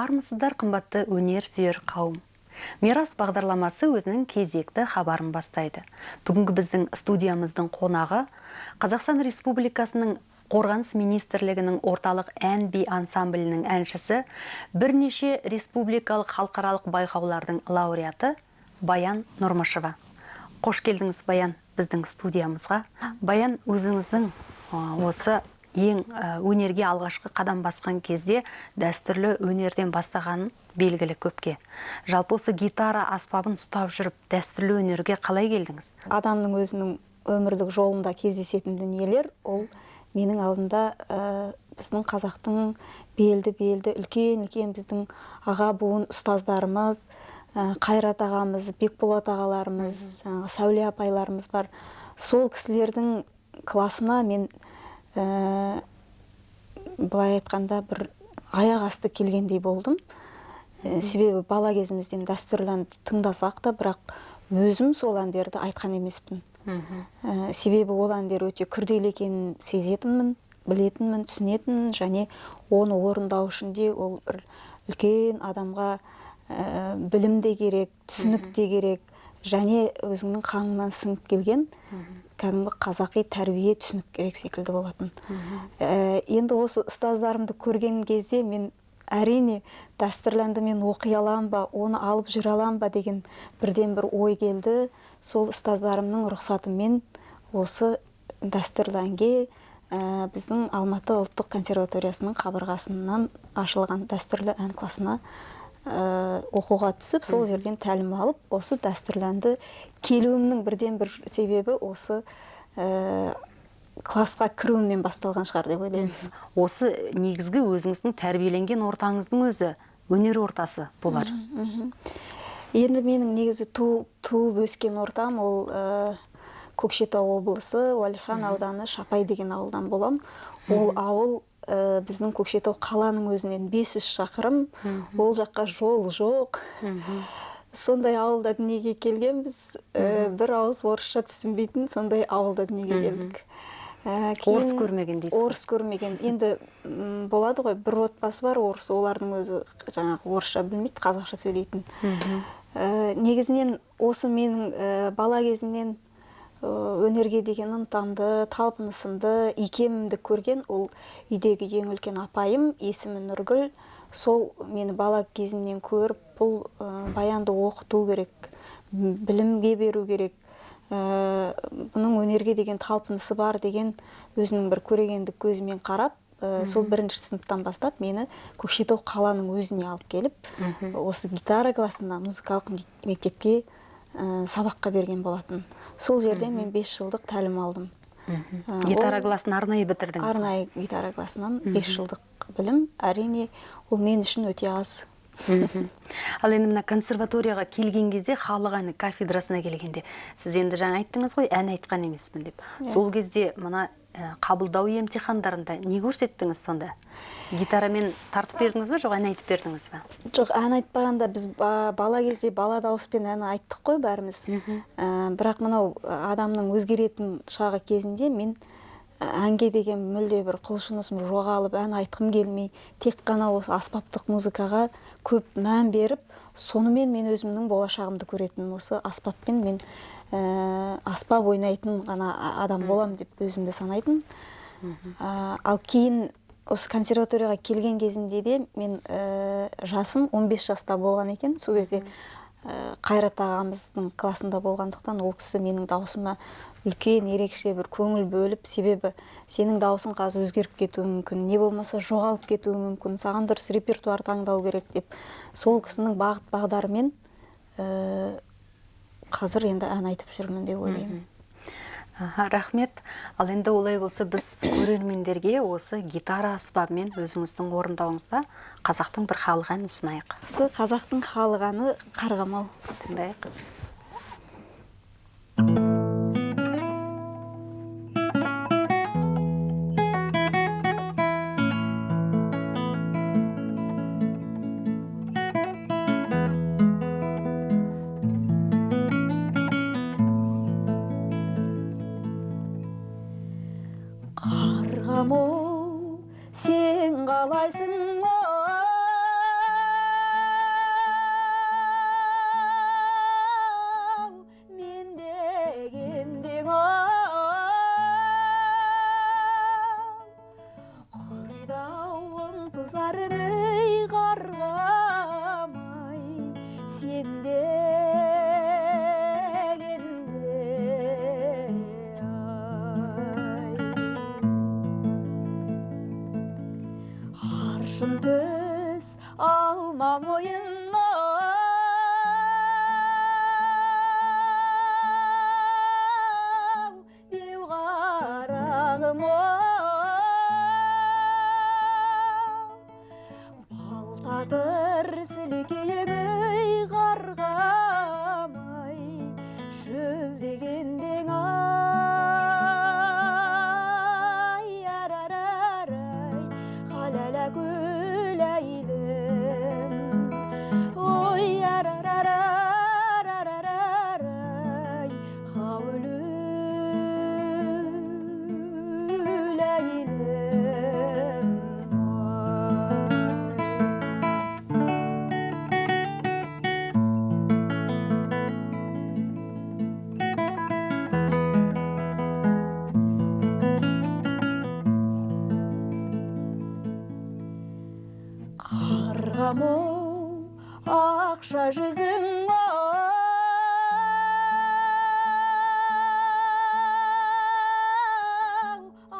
Армысыздар, қымбатты өнер сүйер қауым. Мирас бағдарламасы өзінің кезекті хабарын бастайды. Бүгінгі біздің студиямыздың қонағы Қазақстан Республикасының Қорғаныс министрлігінің орталық ән-би ансамблінің әншісі, бірнеше республикалық халықаралық байқаулардың лауреаты Баян Нұрмышева. Қош келдіңіз, Баян, біздің студиямызға. Баян, өзіңіздің осы ең өнерге алғашқы қадам басқан кезде дәстүрлі өнерден бастағанын белгілі көпке. Жалпы осы гитара аспабын ұстап жүріп, дәстүрлі өнерге қалай келдіңіз? Адамның өзінің өмірлік жолында кездесетін дүниелер, ол менің алдымда біздің қазақтың белді үлкен біздің аға буын ұстаздарымыз, Қайрат ағамыз, Бекболат ағаларымыз, Сәуле апайларымыз бар. Сол кісілердің классына мен былай айтқанда бір аяқ асты келгендей болдым. Себебі бала кезімізден дәстүрлі әнді тыңдасақ та, бірақ өзім сол әндерді айтқан емеспін. Себебі ол әндер өте күрделі екенін сезетінмін, білетінмін, түсінетінмін, және оны орындау үшін де ол бір үлкен адамға білім де керек, түсінік те керек, және өзіңнің қаныңнан сіңіп келген кәдімгі қазақи тәрбие түсінік керек секілді болатын. Енді осы ұстаздарымды көрген кезде мен әрине дәстүрлі әнді мен оқи алам ба, оны алып жүре алам ба деген бірден бір ой келді. Сол ұстаздарымның рұқсатымен осы дәстүрлі әнге біздің Алматы ұлттық консерваториясының қабырғасынан ашылған дәстүрлі ән класына оқуға түсіп, сол жерден тәлім алып, осы дәстүрлі әнді келуімнің бірден бір себебі осы классқа кіруімнен басталған шығар деп ойлаймын. Осы негізгі өзіңіздің тәрбиеленген ортаңыздың өзі өнер ортасы болар. Енді менің негізі туып өскен ортам ол Көкшетау облысы, Уәлихан ауданы, Шапай деген ауылдан болам. Ол ауыл біздің Көкшетау қаланың өзінен 500 шақырым, ол жаққа жол жоқ. Сондай ауылда дүниеге келгенбіз, бір ауыз орысша түсінбейтін сондай ауылда дүниеге келдік. Орыс көрмеген дейсіз? Орыс көрмеген. Енді болады ғой, бір отбасы бар орыс, олардың өзі жаңағы орысша білмейді, қазақша сөйлейтін. Негізінен осы менің бала кезімнен өнерге деген ынтамды, талпынысымды, икемімді көрген ол үйдегі ең үлкен апайым, есімі Нұргүл. Сол мені бала кезімнен көріп, бұл Баянды оқыту керек, білімге беру керек, бұның өнерге деген талпынысы бар деген өзінің бір көрегендік көзімен қарап, сол бірінші сыныптан бастап мені Көкшетау қаланың өзіне алып келіп, осы гитара классына, музыкалық мектепке сабаққа берген болатын. Сол жерден мен 5 жылдық тәлім алдым. Гитара классын арнайы бітірдіңіз? Арнайы гитара классынан 5 жылдық білім, әрине ол мен үшін өте аз. Ал енді мына консерваторияға келген кезде, халық әні кафедрасына келгенде, сіз енді жаңа айттыңыз ғой, ән айтқан емеспін деп. Сол кезде мына қабылдау емтихандарында не көрсеттіңіз сонда? Гитарамен тартып бердіңіз бе, жоқ ән айтып бердіңіз бе? Жоқ, ән айтпағанда біз бала кезде бала дауыспен ән айттық қой бәріміз. Бірақ мынау адамның өзгеретін шағы кезінде мен әнге деген мүлде бір құлшынысым жоғалып, ән айтқым келмей, тек қана осы аспаптық музыкаға көп мән беріп, сонымен мен өзімнің болашағымды көретін. Осы аспаппен мен аспап ойнайтын ғана адам болам деп өзімді санайтын. Ал кейін осы консерваторияға келген кезімде де мен жасым 15 жаста болған екен. Сол кезде Қайрат ағамыздың классында болғандықтан ол кісі менің даусыма үлкен ерекше бір көңіл бөліп, себебі сенің даусың қазір өзгеріп кетуі мүмкін, не болмаса жоғалып кетуі мүмкін, саған дұрыс репертуар таңдау керек деп, сол кісінің бағыт бағдарымен қазір енді ән айтып жүрмін деп ойлаймын. Рахмет. Ал енді олай болса біз көрермендерге осы гитара аспабымен өзіңіздің орындауыңызда қазақтың бір халық әнін ұсынайық. Қазақтың халық әні Қарғамал. Тыңдайық. Қарғамол, сен қалайсың, бармай қарғамай сенде аршын төс алма мойынна беу қарағым балтадыр сілекейі қарғамай шөлдегендең ай арарарай халала гүләйлім ой арарарарарарай хавлүләйлім қарғам-ау ақша жүзің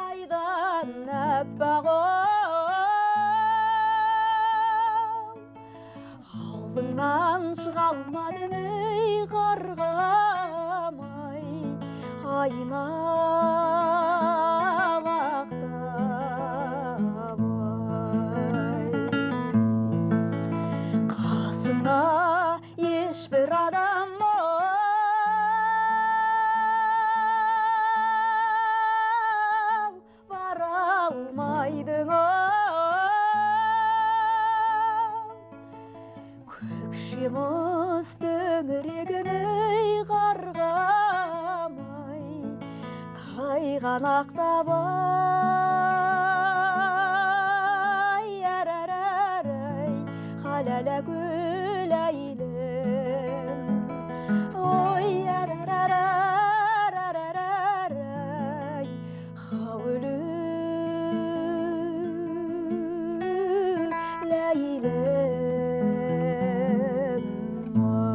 айдан аппақ аулыңнан шыға алмадым ей қарғам-ай айналақтап қасыңа ешбір адам бара алмайдың көкшеміз төңірегін ей қарғамай тайғанақтап ай арарарай халала гүләйлім ой арарарарарарай хавлүләйлім ай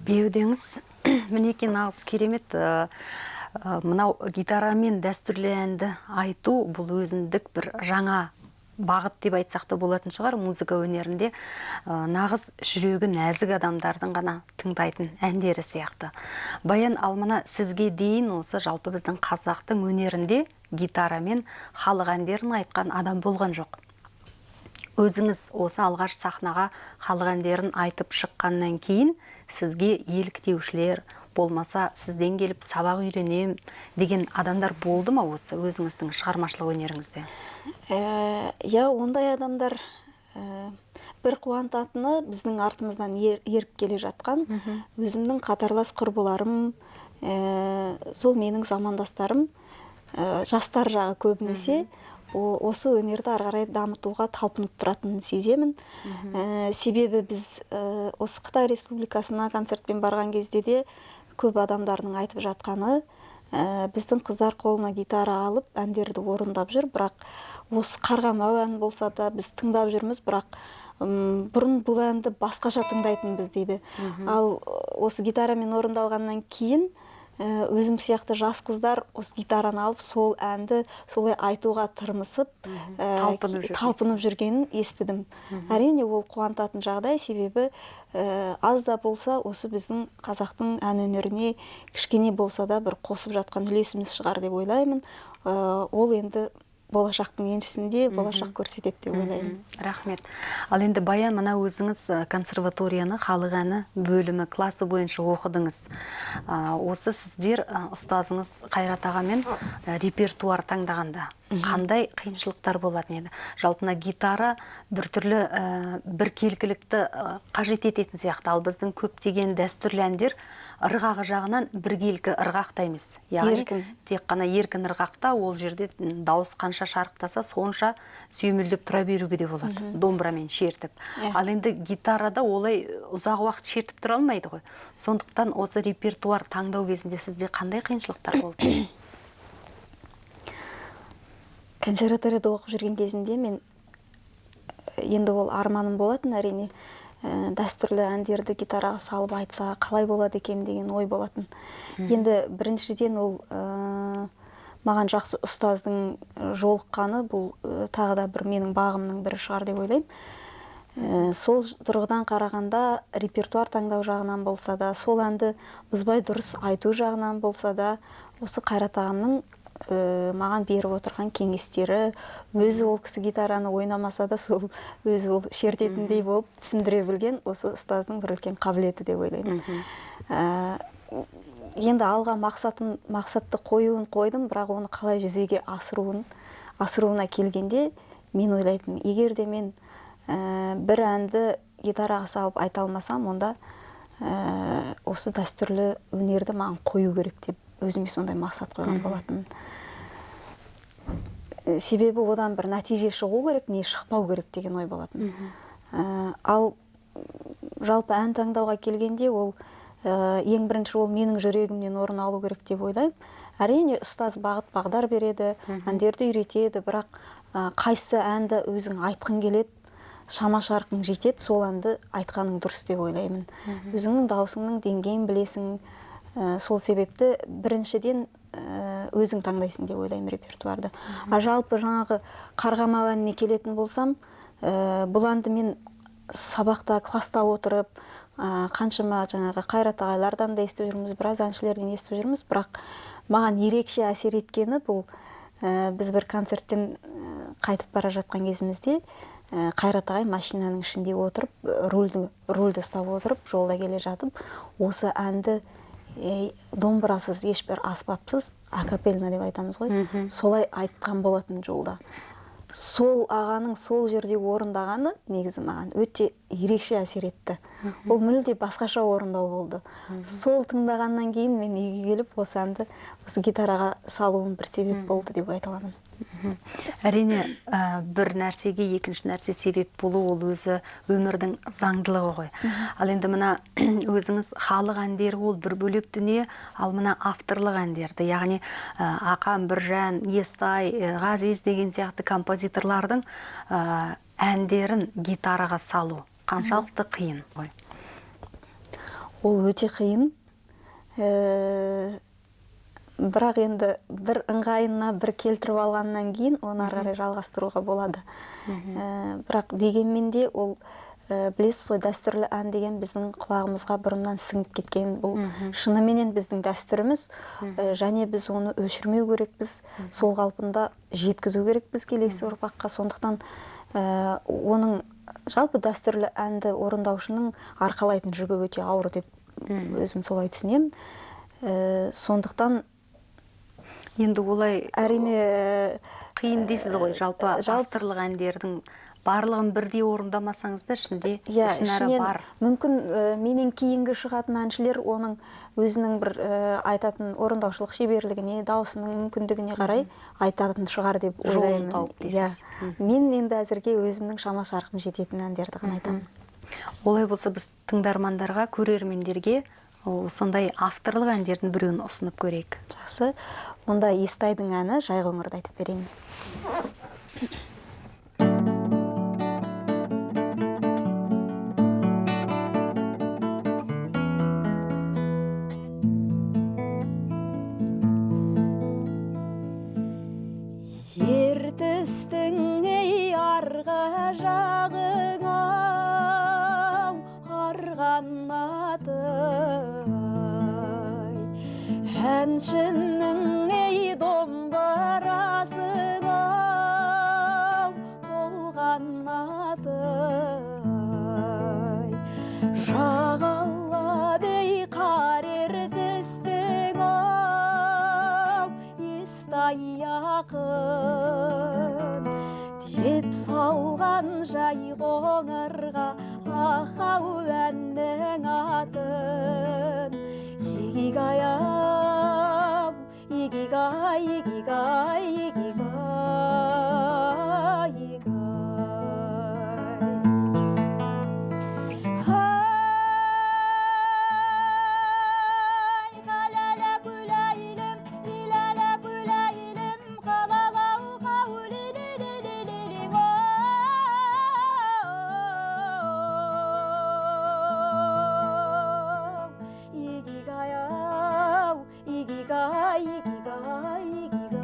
беудеңіз мінекей нағыз керемет. Мынау гитарамен дәстүрлі әнді айту бұл өзіндік бір жаңа бағыт деп айтсақ та болатын шығар. Музыка өнерінде нағыз жүрегі нәзік адамдардың ғана тыңдайтын әндері сияқты. Баян, ал мына сізге дейін осы жалпы біздің қазақтың өнерінде гитарамен халық әндерін айтқан адам болған жоқ. Өзіңіз осы алғаш сахнаға халық әндерін айтып шыққаннан кейін сізге еліктеушілер болмаса сізден келіп сабақ үйренем деген адамдар болды ма осы өзіңіздің шығармашылық өнеріңізде? Я, ондай адамдар бір қуантатыны біздің артымыздан еріп келе жатқан өзімнің қатарлас құрбыларым, сол менің замандастарым, жастар жағы көбінесе осы өнерді ары қарай дамытуға талпынып тұратынын сеземін. Себебі біз осы Қытай Республикасына концертпен барған кезде де көп адамдардың айтып жатқаны, біздің қыздар қолына гитара алып әндерді орындап жүр, бірақ осы қарғам-ау ән болса да біз тыңдап жүрміз, бірақ бұрын бұл әнді басқаша тыңдайтынбыз дейді. Ал осы гитарамен орындалғаннан кейін өзім сияқты жас қыздар осы гитараны алып сол әнді солай айтуға тырмысып талпынып жүргенін естідім. Әрине ол қуантатын жағдай, себебі аз да болса осы біздің қазақтың ән өнеріне кішкене болса да бір қосып жатқан үлесіміз шығар деп ойлаймын. Ол енді болашақтың еншісінде болашақ көрсетеді деп ойлаймын. Рахмет. Ал енді Баян, мына өзіңіз консерваторияны халық әні бөлімі классы бойынша оқыдыңыз. Осы сіздер ұстазыңыз Қайрат ағамен репертуар таңдағанда қандай қиыншылықтар болатын еді? Жалпына гитара біртүрлі бір келкілікті қажет ететін сияқты, ал біздің көптеген дәстүрлі әндер ырғағы жағынан біркелкі ырғақта емес. Яғни тек қана еркін ырғақта ол жерде дауыс қанша шарықтаса, сонша сүйемелдеп тұра беруге де болады, домбырамен шертіп. Ал енді гитарада олай ұзақ уақыт шертіп тұра алмайды ғой. Сондықтан осы репертуар таңдау кезінде сізде қандай қиыншылықтар болды? Консерваторияда оқып жүрген кезімде мен енді ол арманым болатын, әрине дәстүрлі әндерді гитараға салып айтса қалай болады екен деген ой болатын. Енді біріншіден ол маған жақсы ұстаздың жолыққаны, бұл тағы да бір менің бағымның бірі шығар деп ойлаймын. Сол тұрғыдан қарағанда репертуар таңдау жағынан болса да, сол әнді бұзбай дұрыс айту жағынан болса да, осы Қайрат ағамның маған беріп отырған кеңестері, өзі ол кісі гитараны ойнамаса да сол өзі ол шертетіндей болып түсіндіре білген осы ұстаздың бір үлкен қабілеті деп ойлаймын. Енді алға мақсатты қойуын қойдым, бірақ оны қалай жүзеге асыруына келгенде мен ойлайтын, егер де мен бір әнді гитараға салып айта алмасам, онда осы дәстүрлі өнерді маған қою керек деп өзіме сондай мақсат қойған болатын. Себебі одан бір нәтиже шығу керек, не шықпау керек деген ой болатын. Ал жалпы ән таңдауға келгенде ол ең бірінші ол менің жүрегімнен орын алу керек деп ойлаймын. Әрине ұстаз бағыт бағдар береді, әндерді үйретеді, бірақ қайсы әнді өзің айтқың келеді, шама шарқың жетеді, сол әнді айтқаның дұрыс деп ойлаймын. Өзіңнің даусыңның деңгейін білесің. Сол себепті біріншіден өзің таңдайсың деп ойлаймын репертуарды. Жалпы жаңағы Қарғамау әніне келетін болсам, бұл әнді мен сабақта, класста отырып, қаншама жаңағы Қайрат ағайлардан да естіп жүрміз, біраз әншілерден естіп жүрміз, бірақ маған ерекше әсер еткені бұл біз бір концерттен қайтып бара жатқан кезімізде Қайрат ағай машинаның ішінде отырып, рульді ұстап отырып, жолда келе жатып, осы әнді домбырасыз, ешбір аспапсыз, акапельна деп айтамыз ғой, солай айтқан болатын жолда. Сол ағаның сол жерде орындағаны негізі маған өте ерекше әсер етті. Ол мүлде басқаша орындау болды. Сол тыңдағаннан кейін мен үйге келіп, осы әнді осы гитараға салуым бір себеп болды деп айта аламын. Әрине, бір нәрсеге екінші нәрсе себеп болу ол өзі өмірдің заңдылығы ғой. Ал енді мына өзіңіз халық әндері ол бір бөлек дүние, ал мына авторлық әндерді, яғни Ақан, Біржан, Естай, Ғазиз деген сияқты композиторлардың әндерін гитараға салу қаншалықты қиын ғой? Ол өте қиын. Бірақ енді бір ыңғайына бір келтіріп алғаннан кейін оны ары қарай жалғастыруға болады. Бірақ дегенмен де ол білесіз ғой, дәстүрлі ән деген біздің құлағымызға бұрыннан сіңіп кеткен, бұл шыныменен біздің дәстүріміз, және біз оны өшірмеу керекпіз, сол қалпында жеткізу керекпіз келесі ұрпаққа. Сондықтан оның жалпы дәстүрлі әнді орындаушының арқалайтын жүгі өте ауыр деп өзім солай түсінемін. Сондықтан енді олай әрине қиын дейсіз ғой, жалпы авторлық әндердің барлығын бірдей орындамасаңыз да ішінара бар. Мүмкін менен кейінгі шығатын әншілер оның өзінің бір айтатын орындаушылық шеберлігіне, даусының мүмкіндігіне қарай айтатын шығар деп ойлаймын. Жолын тауып дейсіз. Мен енді әзірге өзімнің шама шарқым жететін әндерді ғана айтамын. Олай болса біз тыңдармандарға, көрермендерге сондай авторлық әндердің біреуін ұсынып көрейік. Жақсы. Онда Естайдың әні Жайқоңырды айтып берейін. Ертістің ей арғы жағың ау, арған адай, әншінің ей домбырасың ау, болған адай, жағалап ей қар ертістің ау, Естай ақын деп салған Жайқоңырға ахау әннің атын. игигай-ау, игигай, игигай, игигай, игигай. Ай, халала күләйлем, илала күләйлем, халалау хаулилилилилилиң, игигай-ау, игигай, игигай, игигай, игигай.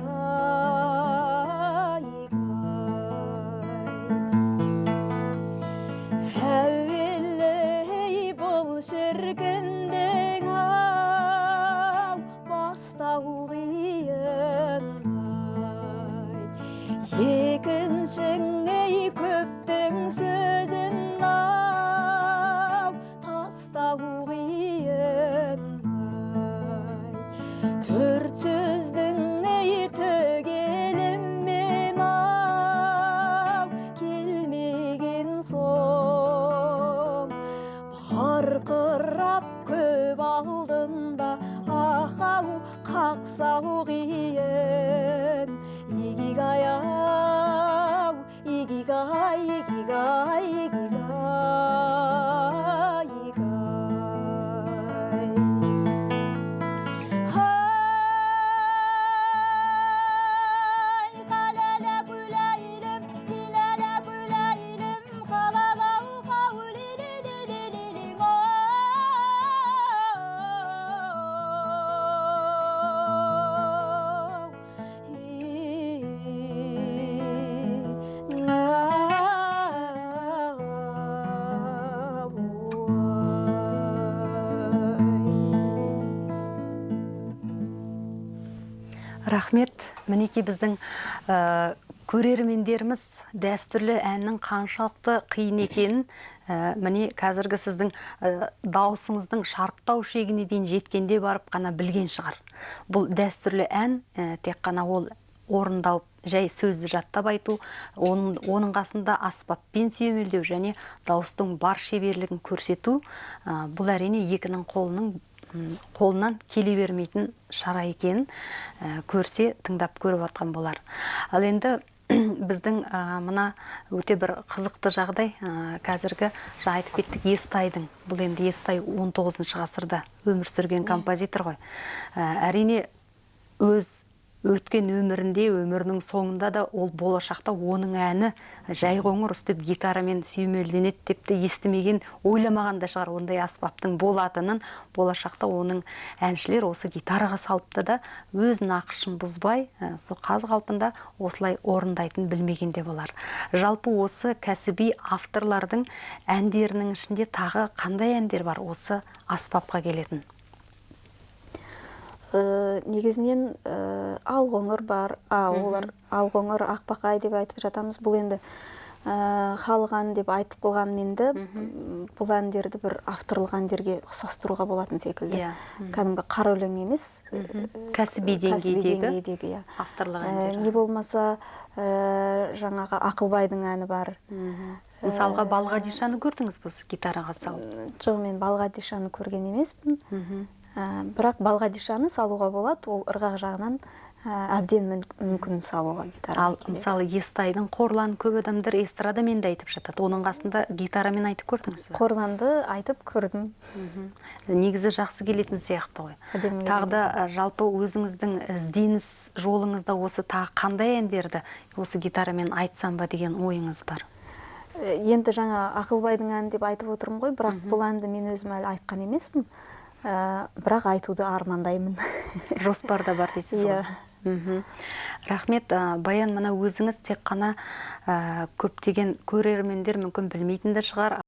Әуелей бұл шіркіндің ау, бастау қиын-ай. Екіншіңей көптің сөзін ау, тастау қиын-ай. Төрт сөздің түгеліммен ау, келмеген соң барқырап көп алдында ахау қақсау қиын. Игигай-ау, игигай, игигай, игигай, игигай. Ай, халала күләйлем, илала күләйлем, халалау хаулилилилилиң, Рахмет. Мінеки біздің көрермендеріміз дәстүрлі әннің қаншалықты қиын екенін, міне қазіргі сіздің даусыңыздың шарықтау шегіне дейін жеткенде барып қана білген шығар. Бұл дәстүрлі ән тек қана ол орындалып, жай сөзді жаттап айту, оның қасында аспаппен сүйемелдеу және дауыстың бар шеберлігін көрсету, бұл әрине екінің қолынан келе бермейтін шара екенін көрсе, тыңдап көріп атқан болар. Ал енді біздің мына өте бір қызықты жағдай, қазіргі айтып кеттік Естайдың. Бұл енді Естай 19 ғасырда өмір сүрген композитор ғой. Әрине өз өткен өмірінде, өмірінің соңында да ол болашақта оның әні жай қоңыр үстіп гитарамен сүйемелденеді деп те естімеген, ойламаған да шығар ондай аспаптың болатынын. Болашақта оның әншілер осы гитараға салыпты да өз нақышын бұзбай, сол қаз қалпында осылай орындайтын білмеген де болар. Жалпы осы кәсіби авторлардың әндерінің ішінде тағы қандай әндер бар осы аспапқа келетін? Негізінен Алқоңыр бар, олар Алқоңыр, Ақбақай деп айтып жатамыз. Бұл енді халық әні деп айтып қылғанмен де бұл әндерді бір авторлық әндерге ұқсастыруға болатын секілді. Кәдімгі қара өлең емес, кәсіби деңгейдегі авторлық әндер. Не болмаса жаңағы Ақылбайдың әні бар. Мысалға Балғадишаны көрдіңіз бұл гитараға салып? Жоқ, мен Балғадишаны көрген емеспін. Бірақ Балғадишаны салуға болады, ол ырғақ жағынан әбден мүмкін салуға гитараға. Ал мысалы Естайдың Қорлан көп адамдар эстрадамен де айтып жатады. Оның қасында гитарамен айтып көрдіңіз бе? Қорланды айтып көрдім. Негізі жақсы келетін сияқты ғой. Тағы да жалпы өзіңіздің ізденіс жолыңызда осы тағы қандай әндерді осы гитарамен айтсам ба деген ойыңыз бар? Енді жаңа Ақылбайдың әні деп айтып отырмын ғой, бірақ бұл әнді мен өзім әлі айтқан емеспін. Бірақ айтуды армандаймын. Жоспарда бар дейсіз ғой. Рахмет. Баян, мына өзіңіз тек қана көптеген көрермендер мүмкін білмейтінді шығар.